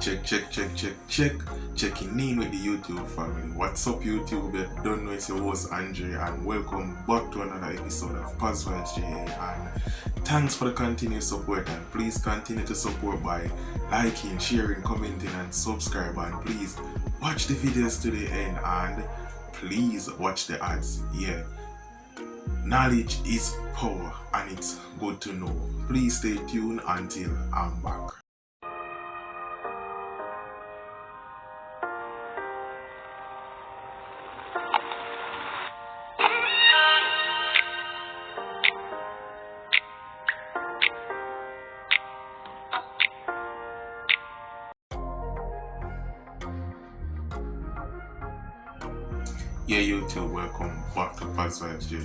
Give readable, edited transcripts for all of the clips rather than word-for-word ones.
Check. Checking in with the YouTube family. What's up, YouTube? You don't know it's your host Andre, and welcome back to another episode of PosVibes Ja. And thanks for the continued support, and please continue to support by liking, sharing, commenting, and subscribe. And please watch the videos to the end, and please watch the ads. Yeah. Knowledge is power, and it's good to know. Please stay tuned until I'm back. Yeah, YouTube, welcome back to PosVibes Ja.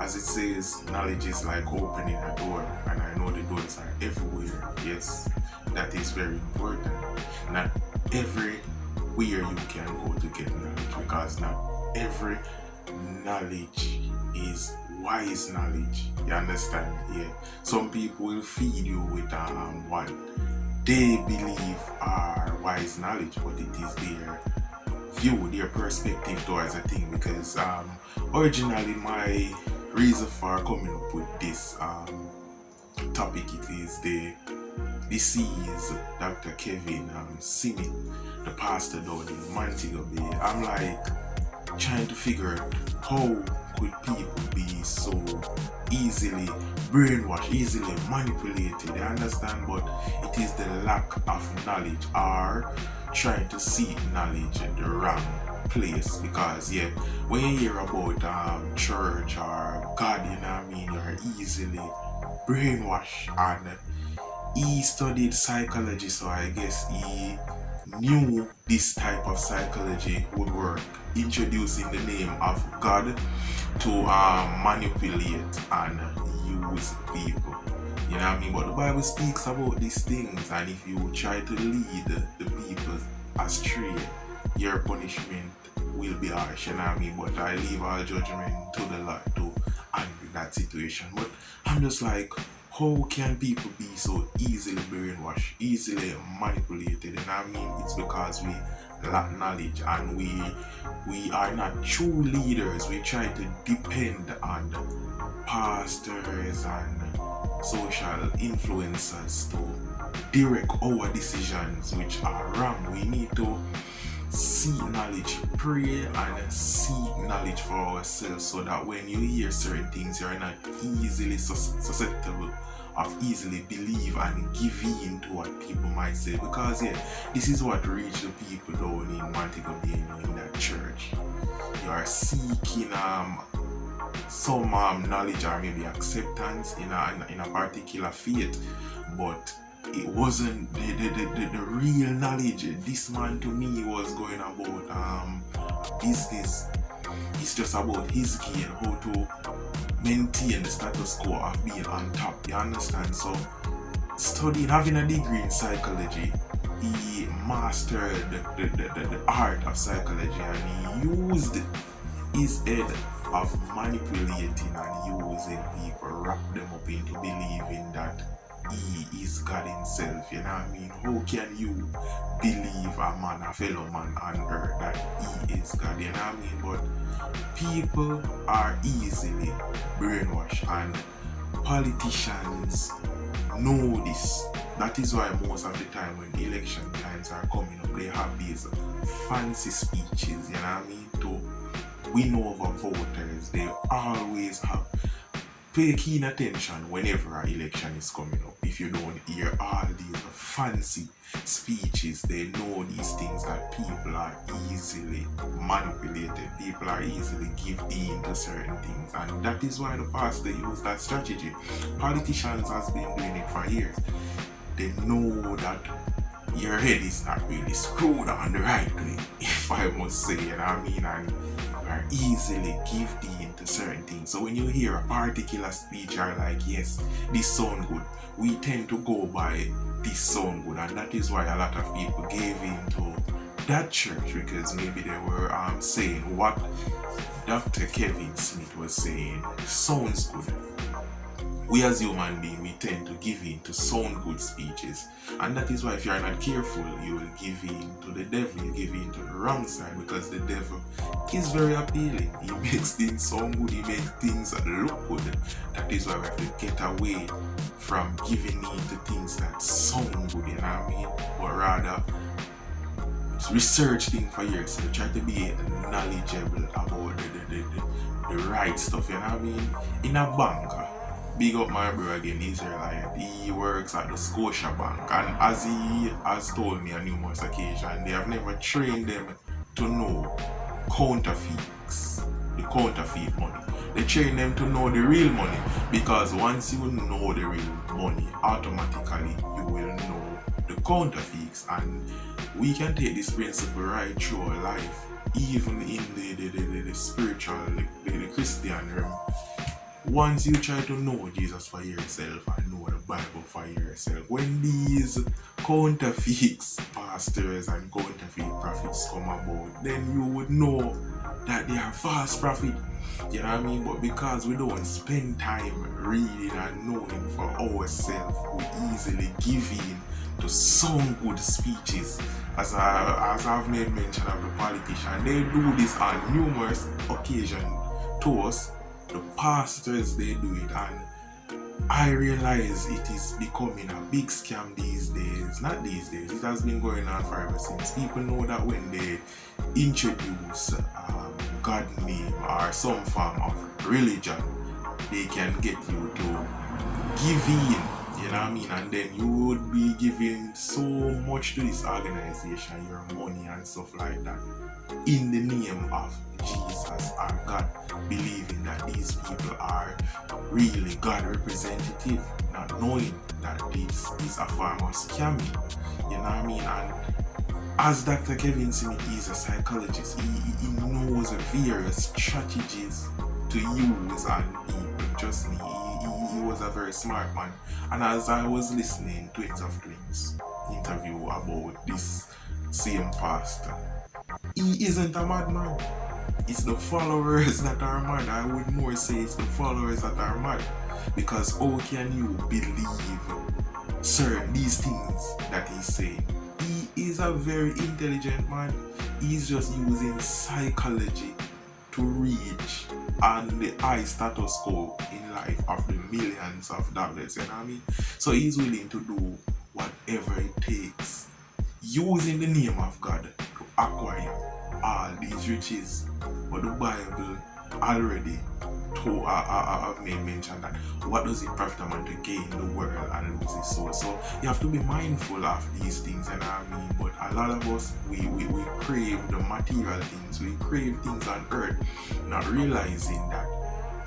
As it says, knowledge is like opening a door, and I know the doors are everywhere. Yes, that is very important. Not everywhere you can go to get knowledge, because not every knowledge is wise knowledge. You understand? Yeah. Some people will feed you with what they believe are wise knowledge, but it is their view, their perspective towards a thing. Because originally my reason for coming up with this topic, it is the deceased Dr. Kevin Simi, the pastor down in Montego Bay. I'm like trying to figure out how could people be so easily brainwashed, easily manipulated. I understand, but it is the lack of knowledge, or trying to seek knowledge in the wrong place. Because yeah, when you hear about church or God, you know what I mean, you're easily brainwashed. And he studied psychology, so I guess he knew this type of psychology would work, introducing the name of God to manipulate and use people. You know what I mean? But the Bible speaks about these things, and if you try to lead the people astray, your punishment will be harsh. You know what I mean? But I leave all judgment to the Lord to handle that situation. But I'm just like, how can people be so easily brainwashed, easily manipulated? You know what I mean? It's because we lack knowledge, and we are not true leaders. We try to depend on pastors and social influencers to direct our decisions, which are wrong. We need to seek knowledge, pray and seek knowledge for ourselves, so that when you hear certain things, you're not easily susceptible of easily believe and give in to what people might say. Because yeah, this is what reached the people down in Montego Bay, in that church. You are seeking some knowledge or maybe acceptance in a particular faith, but it wasn't the real knowledge. This man to me was going about business. It's just about his gain, how to maintain the status quo of being on top. You understand? So studying, having a degree in psychology, he mastered the art of psychology, and he used his head of manipulating and using people, wrap them up into believing that he is God himself. You know what I mean? How can you believe a fellow man on earth that he is God? You know what I mean? But people are easily brainwashed, and politicians know this. That is why most of the time when election times are coming up, they have these fancy speeches, you know what I mean, to win over voters. They always have. Pay keen attention whenever an election is coming up. If you don't hear all these fancy speeches, they know these things, that people are easily manipulated. People are easily given in to certain things, and that is why the pastor used that strategy. Politicians has been doing it for years. They know that your head is not really screwed on the right way, if I must say, you know what I mean, and you are easily given in to certain things. So when you hear a particular speech, you're like, yes, this sound good, we tend to go by this sound good, and that is why a lot of people gave in to that church, because maybe they were saying what Dr. Kevin Smith was saying sounds good. we as human beings, we tend to give in to sound good speeches. And that is why if you are not careful, you will give in to the devil, you give in to the wrong side, because the devil is very appealing. He makes things sound good, he makes things look good. That is why we have to get away from giving in to things that sound good, you know what I mean? But rather, research things for yourself. Try to be knowledgeable about the right stuff, you know what I mean? In a bank, big up my bro again, Israelite. He works at the Scotia Bank, and as he has told me on numerous occasions, they have never trained them to know counterfeits, the counterfeit money. They train them to know the real money, because once you know the real money, automatically you will know the counterfeits. And we can take this principle right through our life, even in the spiritual, the Christian realm. Once you try to know Jesus for yourself and know the Bible for yourself, when these counterfeit pastors and counterfeit prophets come about, then you would know that they are false prophet. You know what I mean? But because we don't spend time reading and knowing for ourselves, we easily give in to some good speeches. As I've made mention of the politician, they do this on numerous occasions to us. The pastors, they do it, and I realize it is becoming a big scam these days. Not these days, it has been going on forever since. People know that when they introduce God name or some form of religion, they can get you to give in, you know what I mean? And then you would be giving so much to this organization, your money and stuff like that, in the name of Jesus or God, believing that these people are really God representative, not knowing that this is a form of scamming, you know what I mean? And as Dr. Kevin Smith is a psychologist, he knows various strategies to use on people. Trust me, he was a very smart man. And as I was listening to Twins of Twins interview about this same pastor, he isn't a madman. It's the followers that are mad. I would more say it's the followers that are mad. Because how can you believe certain these things that he's saying? He is a very intelligent man. He's just using psychology to reach on the high status quo in life of the millions of dollars, you know what I mean? So he's willing to do whatever it takes, using the name of God, to acquire all these riches. But the Bible already I've made mention that what does it profit a man to gain the world and lose his soul? So you have to be mindful of these things, and I mean, but a lot of us we crave the material things, we crave things on earth, not realizing that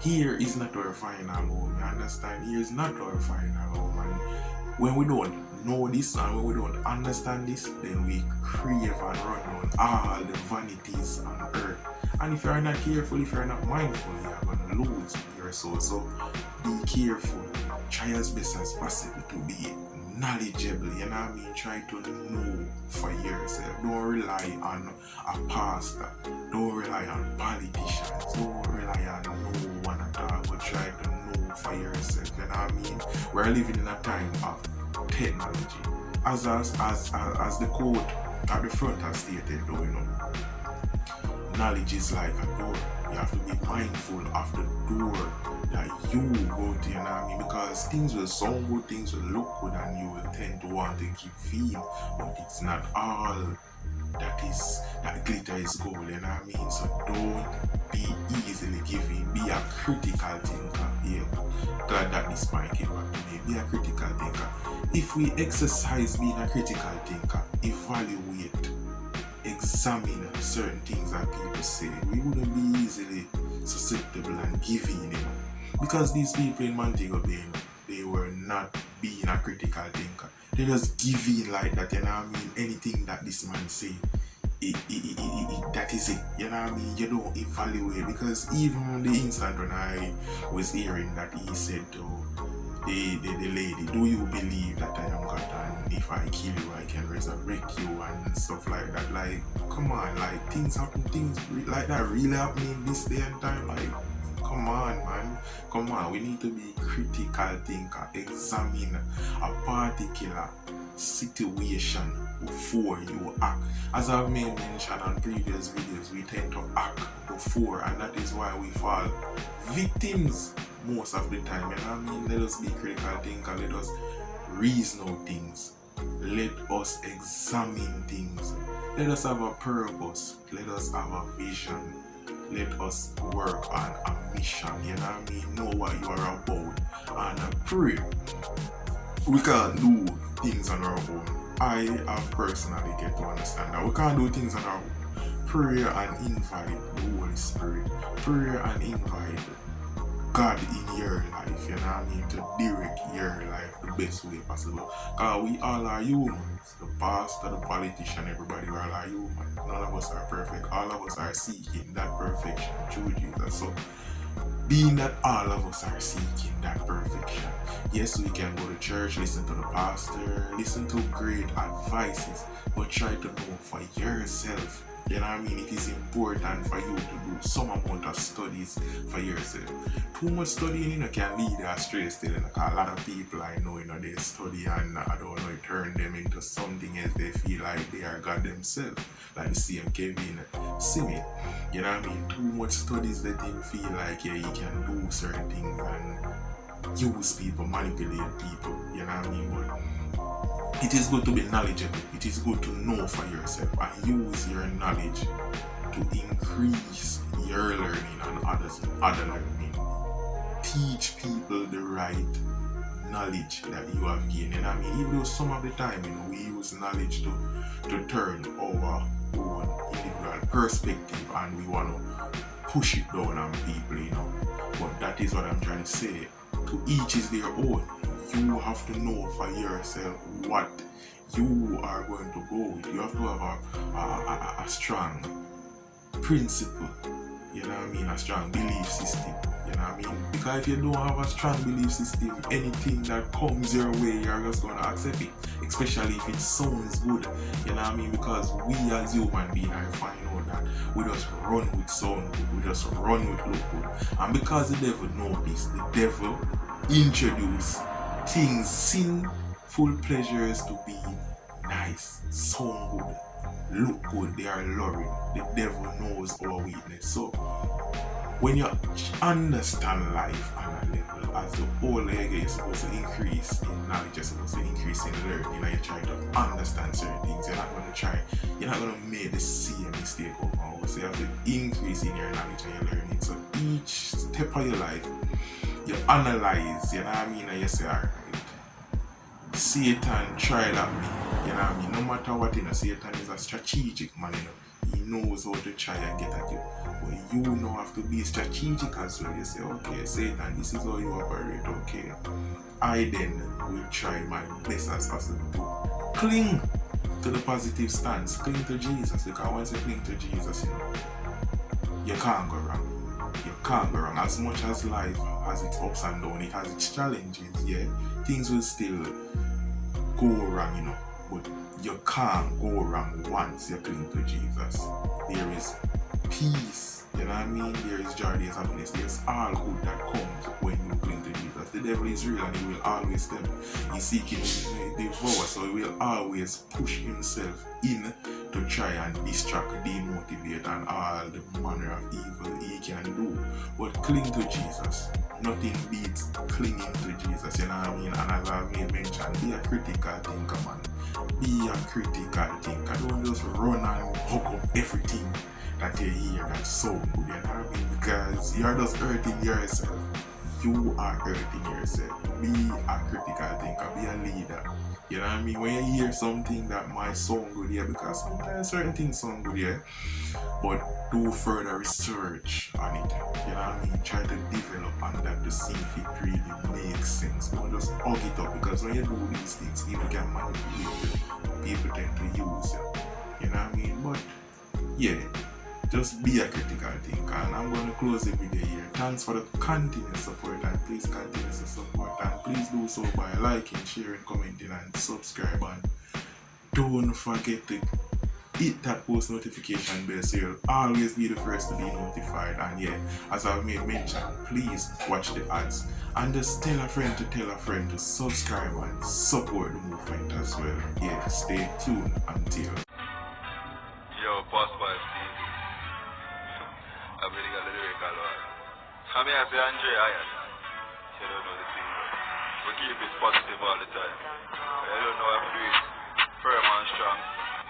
here is not our final home. You understand? Here is not our final home, and when we don't know this and when we don't understand this, then we crave and run down all the vanities on earth. And if you are not careful, if you are not mindful, you are going to lose your soul. So be careful. Try as best as possible to be knowledgeable. You know what I mean? Try to know for yourself. Don't rely on a pastor. Don't rely on politicians. Don't rely on no one at all. But try to know for yourself. You know what I mean? We're living in a time of technology. As the quote at the front has stated, though, you know, knowledge is like a door. You have to be mindful of the door that you go to, you know what I mean? Because things will sound good, things will look good, and you will tend to want to keep in. But it's not all that glitter is gold, you know what I mean? So don't be easily giving. Be a critical thinker. Yeah, glad that this mic came back to me. Be a critical thinker. If we exercise being a critical thinker, evaluate, examine certain things that people say, we wouldn't be easily susceptible and giving, you know. Because these people in Montego Bay, you know, they were not being a critical thinker. They just give in like that, you know what I mean? Anything that this man say, that is it, you know what I mean? You don't evaluate, because even the instant when I was hearing that he said to the lady, do you believe that I am God, and if I kill you I can resurrect you and stuff like that? Like, come on, like, things happen, things like that really happening this day and time, like, come Come on, man. Come on. We need to be critical thinker. Examine a particular situation before you act. As I've made mention on previous videos, we tend to act before, and that is why we fall victims most of the time. You know what I mean? Let us be critical thinker. Let us reason out things. Let us examine things. Let us have a purpose. Let us have a vision. Let us work on a mission. You know what I mean? Know what you are about and pray. We can't do things on our own. I have personally get to understand that we can't do things on our own. Pray and invite the Holy Spirit. Pray and invite God in your life, you know what I mean, to direct your life the best way possible. Because we all are humans. The pastor, the politician, everybody, we all are human. None of us are perfect. All of us are seeking that perfection through Jesus. So, being that all of us are seeking that perfection, yes, we can go to church, listen to the pastor, listen to great advices, but try to know for yourself. You know what I mean? It is important for you to do some amount of studies for yourself. Too much studying, can lead you astray still. A lot of people I know, they study and I don't know, it turn them into something else. They feel like they are God themselves. Like the same Kevin Simit. You know what I mean? Too much studies let him feel like he can do certain things and use people, manipulate people. You know what I mean? But it is good to be knowledgeable. It is good to know for yourself and use your knowledge to increase your learning and other learning. Teach people the right knowledge that you have gained. And I mean, even though some of the time, we use knowledge to turn our own individual perspective and we want to push it down on people, But that is what I'm trying to say. To each is their own. You have to know for yourself what you are going to go with. You have to have a strong principle, you know what I mean, a strong belief system, you know what I mean, because if you don't have a strong belief system, anything that comes your way, you're just going to accept it, especially if it sounds good, you know what I mean, because we as human beings are find out that we just run with sound good, we just run with look good, and because the devil knows this, the devil introduce things, sinful pleasures to be nice, sound good, look good, they are luring. The devil knows our weakness. So when you understand life on a level, as the older you get, you're supposed to increase in knowledge, you're supposed to increase in learning, and you're trying to understand certain things. You're not going to make the same mistake over and over. So you have to increase in your knowledge and your learning. So each step of your life, you analyze, you know what I mean, and you say, alright, Satan tried at me, you know what I mean, no matter what, Satan is a strategic man, he knows how to try and get at you, but you now have to be strategic as well. You say, okay, Satan, this is how you operate, okay, I then will try my best as possible to cling to the positive stance, cling to Jesus, because once you cling to Jesus, you can't go wrong. You can't go wrong. As much as life has its ups and downs, it has its challenges, things will still go wrong, but you can't go wrong once you cling to Jesus. There is peace, you know what I mean? There is joy, there is happiness, there's all good that comes when you cling to Jesus. The devil is real and he will always tempt. He's seeking to devour, so he will always push himself in to try and distract, demotivate, and all the manner of evil he can do. But cling to Jesus. Nothing beats clinging to Jesus, you know what I mean? And as I've made mention, be a critical thinker, man. Be a critical thinker. Don't just run and hook up everything that you hear that's so good, you know what I mean? Because you're just hurting yourself. You are hurting yourself. Be a critical thinker. Be a leader. You know what I mean? When you hear something that might sound good, because sometimes certain things sound good, but do further research on it. You know what I mean? Try to develop on that to see if it really makes sense. Don't just hug it up, because when you do these things, people can manipulate you. People tend to use you. You know what I mean? But just be a critical thinker, and I'm going to close the video here. Thanks for the continuous support, and please continue to support, and please do so by liking, sharing, commenting, and subscribe, and don't forget to hit that post notification bell so you'll always be the first to be notified. And yeah, as I've made mention, please watch the ads and just tell a friend to subscribe and support the movement as well. Yeah, stay tuned until. Yo, PosVibes TV. I really got the lyrical one. I mean, I say Andre Iron. You don't know the thing, but we keep it positive all the time. I don't know how to do it firm and strong.